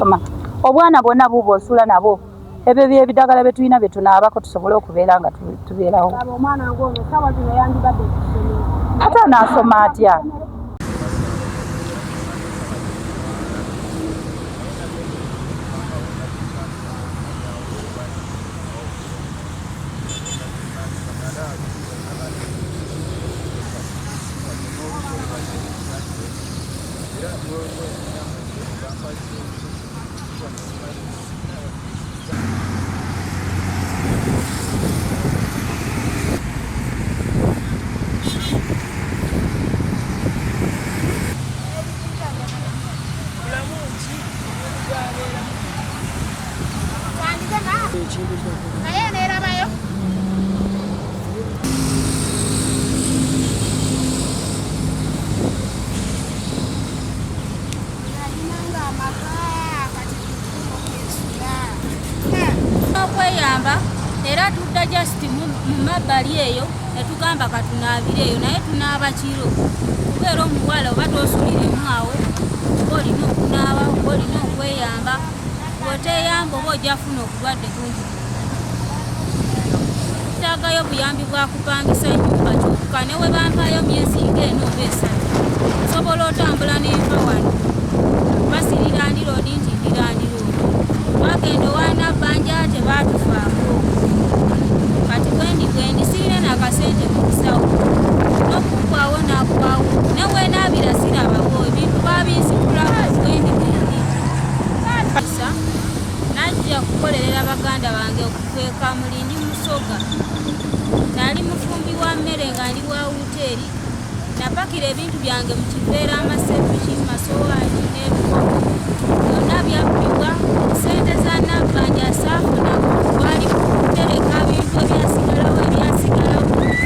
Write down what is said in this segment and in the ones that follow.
basoma obwana bonna bubo osula nabo ebyo byebidagala betulina betunaabako tusobole okubeera nga tubeerawo ate anaasoma atya okweyamba era tudda just mu mabbali eyo netugamba katunaabireeyo naye tunaaba kiro kubeera omuwala oba tosuliremu awo oba olina okunaaba oba olina okweyamba bw'oteeyamba oba ojja funa obulwadde bungi taagayo buyambi bwa kupangisa ennyumba kyokka ne we bampaayo myezi ng'eno oba esatu nsobola otambula n'enva wano basirira ndiroodi nti ndira ndiroodi twagenda owaana bbanja tebaatufaako kati bwendi sirina nakasente mu kusawo n'okukwawo naakwawo neweenaabira sirabawo ebintu babinsikulamu bwendi najja kukolerera baganda bange okukweeka mulindi musoga nali mufumbi wa mmere nga ndi wa wuteeri napakira ebintu byange mu kiveera amasepiki masowaani n'ebikomo byonna byabbibwa sente za nabbanja saafunamu twali kutereka bintu ebyasigalawo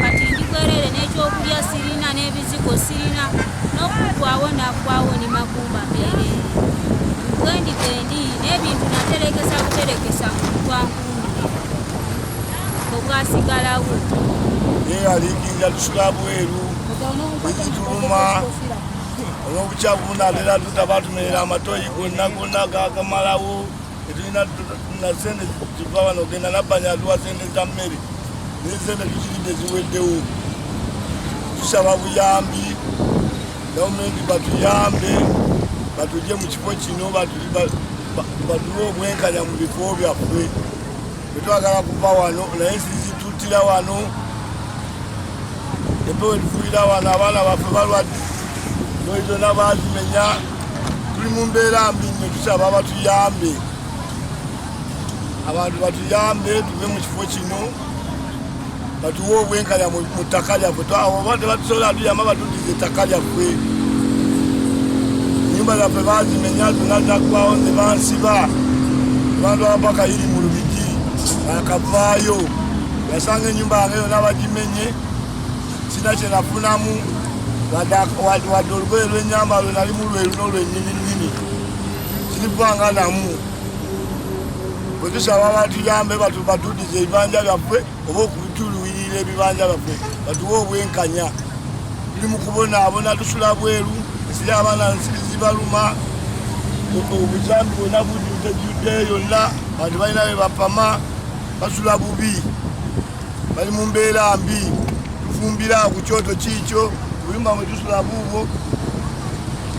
kati ndikwerere n'ekyokulya sirina n'ebizigo sirina n'okukwawo naakwawo ni magumba mbeerere bwendi n'ebintu naterekesa buterekesa mu twankumire obwasigalawo alikinja tusula bweru bwezituluma olw'obukyafu bunalera tutaba tumerera amatoyi gonna gagamalawo etulina na sente kiva wano ogenda nabbanja atuwa sente za mmere naye sente tukiridde ziweddewo tusaba buyambi gavumenti batuyambe batujje mu kifo kino batuwe obwenkanya mu bifo byaffe bwetwagala kuva wano naye sizituttira wano empewo etufuira wano abaana baffe balwadde noyi zonna bazimenya tuli mu mbeera mbi nnyo tusaba batuyambe abantu batuyambe tuve mu kifo kino batuwe obwenkanya mu ttaka lyaffe oba tebatusobola tuyamba batuddiza ettaka lyaffe nyumba zaffe bazimenya zonna zaggwawo ne bansiba abantu abapaka iri mu lubigi akavaayo yasanga ennyumba yange yonna bagimenye sina kye nafunamu wadde olugoye lw'ennyamba lwe nalimu lweru n'olwennyininnini kirivanga namu bwe tusaba batuyambe batuddiza ebibanja byaffe oba okutuluwirira ebibanja byaffe batuwe obwenkanya tuli mu kubonaabona tusula bweru esiri abaana nsirizi baluma obuzambi bwonna bujjudde yonna abantu balina be bapama basula bubi bali mu mbeera mbi tufumbira ku kyoto kiikyo buyumba mwe tusula buubwo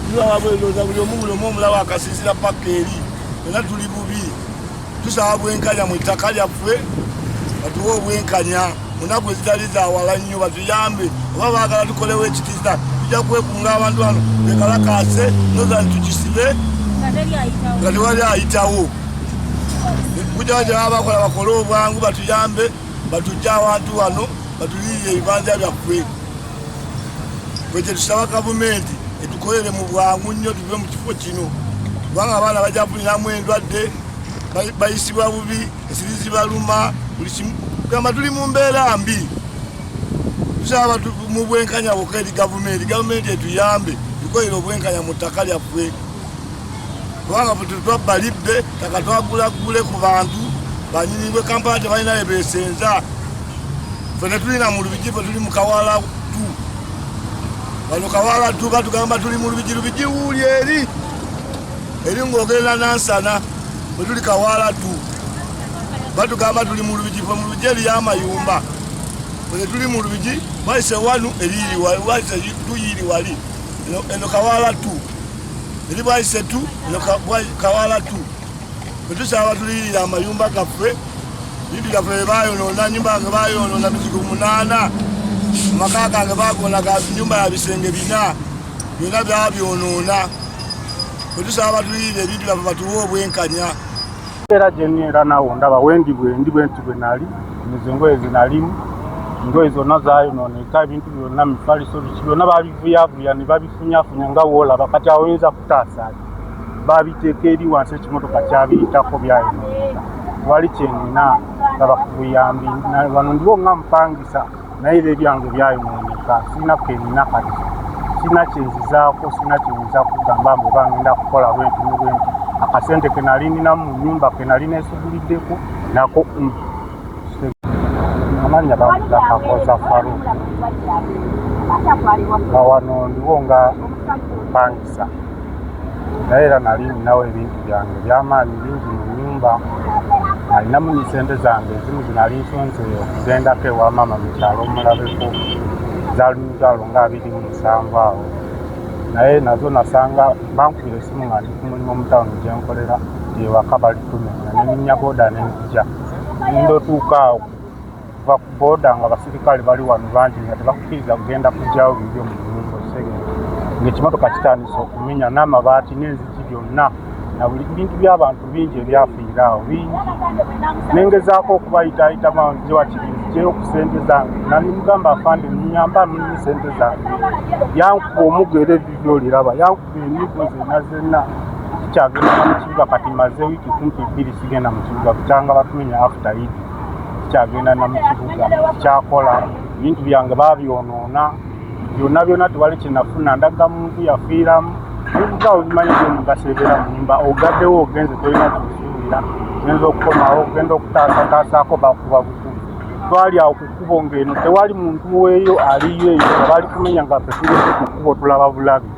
tulababweroza buli omu omulaba akasinzira paka eri yonna tuli bubi tusaba bwenkanya mu ttaka lyaffe batuwe obwenkanya munaku ezitali zawala nnyo batuyambe oba baagala tukolewo ekitiisa tujja kwekunga abantu bano bekalakase noza nitukisibe nga tewali ayitawo kujjawo gye baba bakola bakole obwangu batuyambe batujja abantu wano batuliire ebibanja byaffe bwekye tusaba gavumenti etukolere mu bwangu nnyo tuve mu kifo kino kubanga abaana bajja kufuniramu endwadde bayisibwa bubi esirizi baluma buli kimu gamba tuli mu mbeera mbi tusaba mu bwenkanya bwokka eri gavumenti etuyambe tukolere obwenkanya mu ttaka lyaffe kubanga twabba libbe taka twagulagule ku bantu banyinibwe kampala tebalina bebesenza ffe netulina mu lubigi fe tuli mu kawala tu wano kawala tu batugamba tuli mu lubigi wuuli eri eri ng'ogenda Nansana bwe tuli Kawala tu batugamba tuli mu Lubigi mu Lubigi eri y'amayumba bwe tuli mu Lubigi bayise wanu eriri wali bayise tuyiri wali eno Kawala tu eri bayise tu eno Kawala tu bwe tusaba tulirira amayumba gaffe bintu byaffe bayonoona nyumba yange bayonoona mizigo 8 amaka gange bagona ga nyumba ya bisenge 4 byonna byabyonoona bwe tusaba tulirira ebintu byaffe batuwe obwenkanya era jenera nawo ndaba wendi bwenti bwe nali mizengo ezinalimu ngoye zonna zayonooneka ebintu byonna mifaliso biki byonna babivuyavuya ne babifunyafunya nga woolaba kati awoyinza kutaasa babiteeka eri wansi ekimotoka kyabiyitako byayonooneka wali kyenina nga bakubuyambi wano ndiwo nga mpangisa naye ebyange byayonooneka sina kenina kati sina kyenzizaako sina kyenyinza kugamba mbu bangenda kukola bwenti ne bwenti akasente kenalina mu nyumba kenalina esuguliddeko nako amanya bakakoza Faruku nga wano ndiwo nga mpangisa naye era nalinawo ebintu byange byamaanyi bingi mu nyumba nalinamu nisente zange ezimu zinali nsonze okugendako ewa maama mu kyalo omulabeko zaali mitwalo nga 27 awo naye nazo nasanga bankubira esimu nga ndi ku mulimu omutawuni gyenkolera ewaka balitumenya neminya boda nenjija nenda otuuka awo kuva ku boda nga basirikale bali wano bangi nga tebakukkiriza kugenda kujjawo bibyo mu nyumba osegenda ng'ekimotoka kitandise okumenya n'amabaati n'enzigi byonna na buli bintu by'abantu bingi ebyafiira awo bingi nengezaako okubayitaayita manziwa kirinzijeyo ku sente zange nalimugamba afande munyamba mulimi sente zange yankuba omugere ebyo oliraba yankuba emigo zenna kikyagenda mu kibuga kati maze wiiki kumpi 2 sigenda mu kibuga kukyanga batumenya after Eid kikyagenda na mu kibuga kyakola bintu byange babyonoona byonna tewali kyenafuna ndaga muntu yafiiramu nga ozimanyi gyemugaseebera mu nyumba ogaddewo ogenze tolina kisuubira genza okukomawo ogenda okutaasataasako bakuba bukubi twali awo ku kkubo ng'eno tewali muntu weeyo aliyo eyo nga bali kumenya nga ffe tulese ku kkubo tulaba bulabi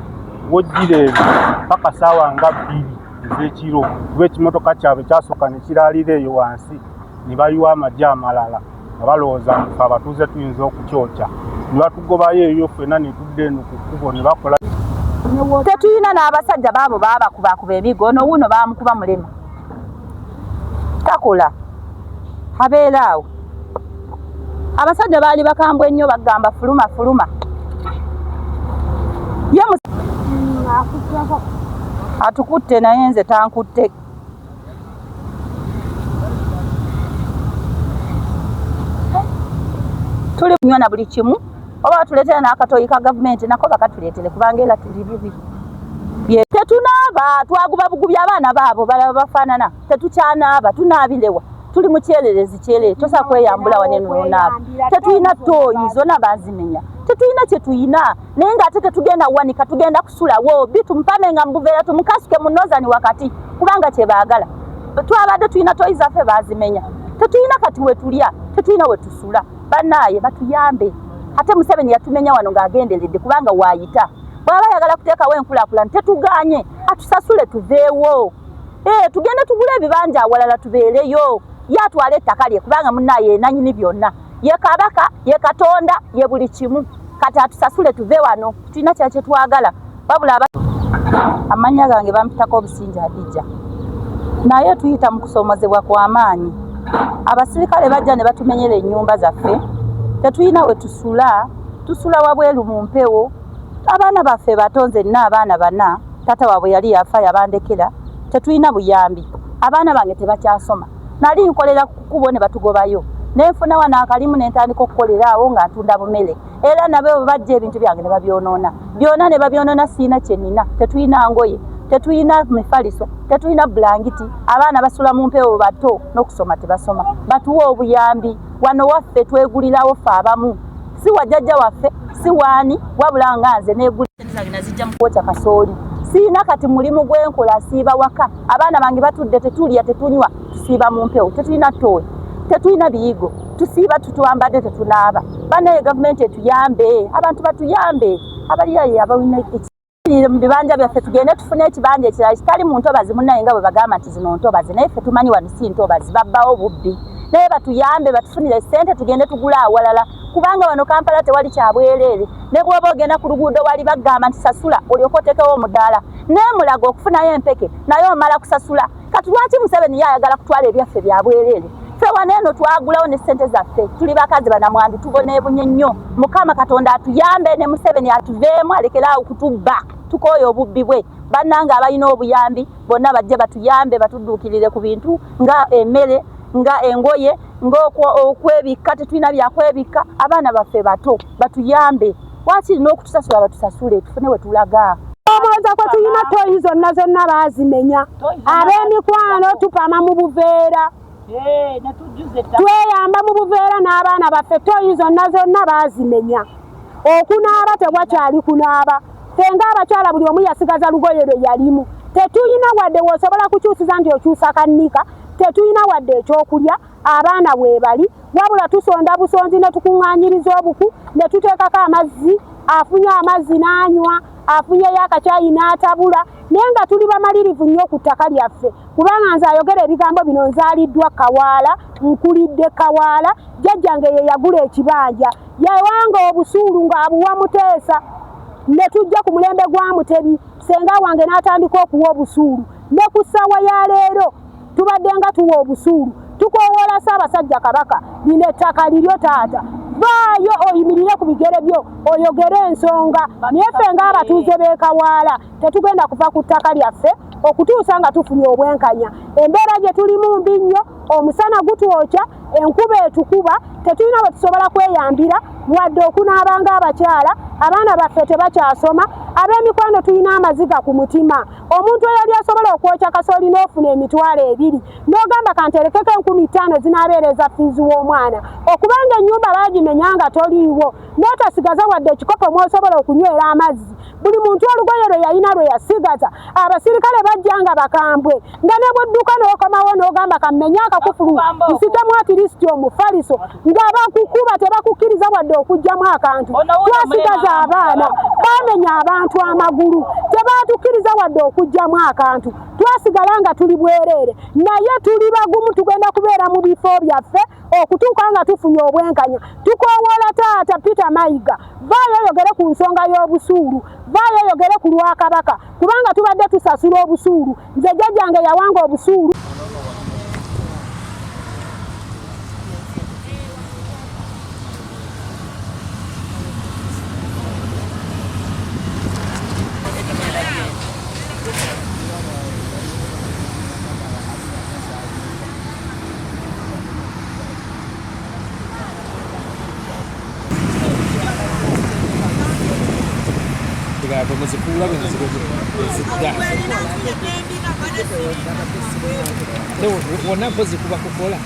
wojjira ebyo paka saawa nga 2 ez'ekiro kuba ekimotoka kyabwe kyasooka ne kiraalira eyo wansi ne bayiwa amagye amalala nga balowooza nfe abatuuze tuyinza okukyokya ne batugobayo eyo ffenna ne tudda eno ku kkubo ne bakola tetuyina n'abasajja baabo baabakubakuba emigo n'owuno baamukuba mulema takola abeera awo abasajja baali bakambwe ennyo bagamba fuluma ye atukutte naye nze tankutte tuli kunywa na buli kimu oba batuleetera n'akatoyi ka gavumenti nako bakatuleetere kubanga era tuli bibi tetunaaba twaguba bugubi abaana baabo balaba bafaanana tetukyanaaba tunaabirewa tuli mu kyerere tosa kweyambula wane nonaaba tetulina tooyi zonna bazimenya tetulina kyetuyina naye ng'ate tetugenda wanika tugenda kusulawo bitumumpame nga mubuveera tumukasuke munozani wakati kubanga kyebaagala twabadde tulina tooyi zaffe bazimenya tetulina kati wetulya tetulina wetusula bannaaye batuyambe ate Museveni yatumenya wano ng'agenderedde kubanga waayita bw'aba ayagala kuteekawo enkulaakulana tetuganye atusasule tuveewo tugende tugule ebibanja awalala tubeereyo ye atwale ettaka lye kubanga munnaaye nanyini byonna ye Kabaka ye Katonda ye buli kimu kati atusasule tuve wano tulina kyakye twagala wabula amannya gange bampitako Obusinja Adija naye tuyita mu kusoomozebwa kw'amaanyi abasirikale bajja ne batumenyera ennyumba zaffe tetulina we tusula wabweru mu mpewo abaana baffe batonze nna abaana bana tata waabwe yali yafa yabandekera tetulina buyambi abaana bange tebakyasoma nali nkolera ku kkubo ne batugobayo nenfuna wano akalimu nentandika okukolera awo nga ntunda bumere era nabo bajja ebintu byange ne babyonoona byonna ne babyonoona siina kyenina tetulina ngoye tetulina mifaliso tetulina bulangiti abaana basula mu mpewo bato n'okusoma tebasoma batuwa obuyambi wano waffe twegulirawo ffe abamu si wajjajja waffe si waani wabula nga nze neegulira zijja mu kwokya kasooli siina kati mulimu gwenkola siiba waka abaana bange batudde tetulya tetunywa tusiiba mu mpewo tetulina tooyi tetulina biyigo tusiiba tutwambadde tetunaaba banaye gavumenti etuyambe abantu batuyambe abaliyaye abawina mu bibanja byaffe tugende tufune ekibanja ekirala kitali mu ntobazi munnaye nga bwe bagamba nti zino ntobazi naye ffe tumanyi wano si ntobazi babbawo bubbi naye batuyambe batufunire ssente tugende tugula awalala kubanga wano Kampala tewali kyabwereere ne bw'oba ogenda ku luguudo wali bagamba nti sasula olyoke oteekewo omudaala naye mulaga okufunayo empeke naye omala kusasula kati lwaki Museveni yayagala kutwala ebyaffe bya bwereere ffe wano eno twagulawo ne ssente zaffe tuli bakazi banamwandu tuboneebunye nnyo Mukama Katonda atuyambe ne Museveni atuveemu alekeraawo kutubba tukooye obubbi bwe bannanga abalina obuyambi bonna bajje batuyambe batudduukirire ku bintu nga emmere nga engoye ng'okwebikka tetulina byakwebikka abaana baffe bato batuyambe wakiri n'okutusasula batusasule tufune we tulaga omwoza kwe tulina toyi zonna zonna baazimenya ab'emikwano tupama mu buveera tweyamba mu buveera n'abaana baffe toyi zonna zonna baazimenya okunaaba tebwakyali kunaaba fenga abakyala buli omu yasigaza lugoye lwe yalimu tetuyina wadde w'osobola kukyusiza nti okyusa kannika tetuyina wadde ekyokulya abaana bwebali wabula tusonda busonzi ne tukuŋŋaanyiriza obuku ne tuteekako amazzi afunye amazzi n'anywa afunyeyo akacyayi n'atabula naye nga tuli bamalirivu nnyo ku ttaka lyaffe kubanga nze ayogera ebigambo bino nzaaliddwa Kawaala nkulidde Kawaala jjajjange ye yagula ekibanja yawanga obusuulu ng'abuwa Muteesa ne tujja ku mulembe gwa Mutebi senga wange n'atandika okuwa obusuulu ne ku ssaawa ya leero tubadde nga tuwa obusuulu tukoowoola Ssaabasajja Kabaka lino ettaka liryo taata vaayo oyimirire ku bigere byo oyogere ensonga naye ffe ng'abatuuze b'e Kawaala tetugenda kuva ku ttaka lyaffe okutuusa nga tufunye obwenkanya embeera gye tulimu mbi nnyo omusana gutwokya enkuba etukuba tetulina bwe tusobola kweyambira wadde okunaabanga abakyala abaana baffe tebakyasoma ab'emikwano tulina amaziga ku mutima omuntu eyali asobola okwokya kasooli n'ofuna emitwalo 2 n'ogamba kanterekeko 5000 zinaabeereza fiizi w'omwana okubanga ennyumba baagimenya nga toliiwo n'otasigaza wadde ekikopo mw'osobola okunywera amazzi buli muntu olugoye lwe yalina lwe yasigaza abasirikale bajja nga bakambwe nga ne bw'odduka n'okomawo n'ogamba kammenya akakufulu nsitemu atirisiti omufaliso nga bakukuba tebakukkiriza wadde okugjamu akantu twasigaza abaana baamenya abantu amagulu tebaatukkiriza wadde okugjamu akantu twasigala nga tuli bwereere naye tuli bagumu tugenda kubeera mu bifo byaffe okutuuka nga tufunye obwenkanya tukoowoola taata Peter Mayiga vaayo oyogere ku nsonga y'obusuulu vaayo oyogere ku lwa Kabaka kubanga tubadde tusasula obusuulu nze jjajjange yawanga obusuulu muzikula wona mpozi kuba kukola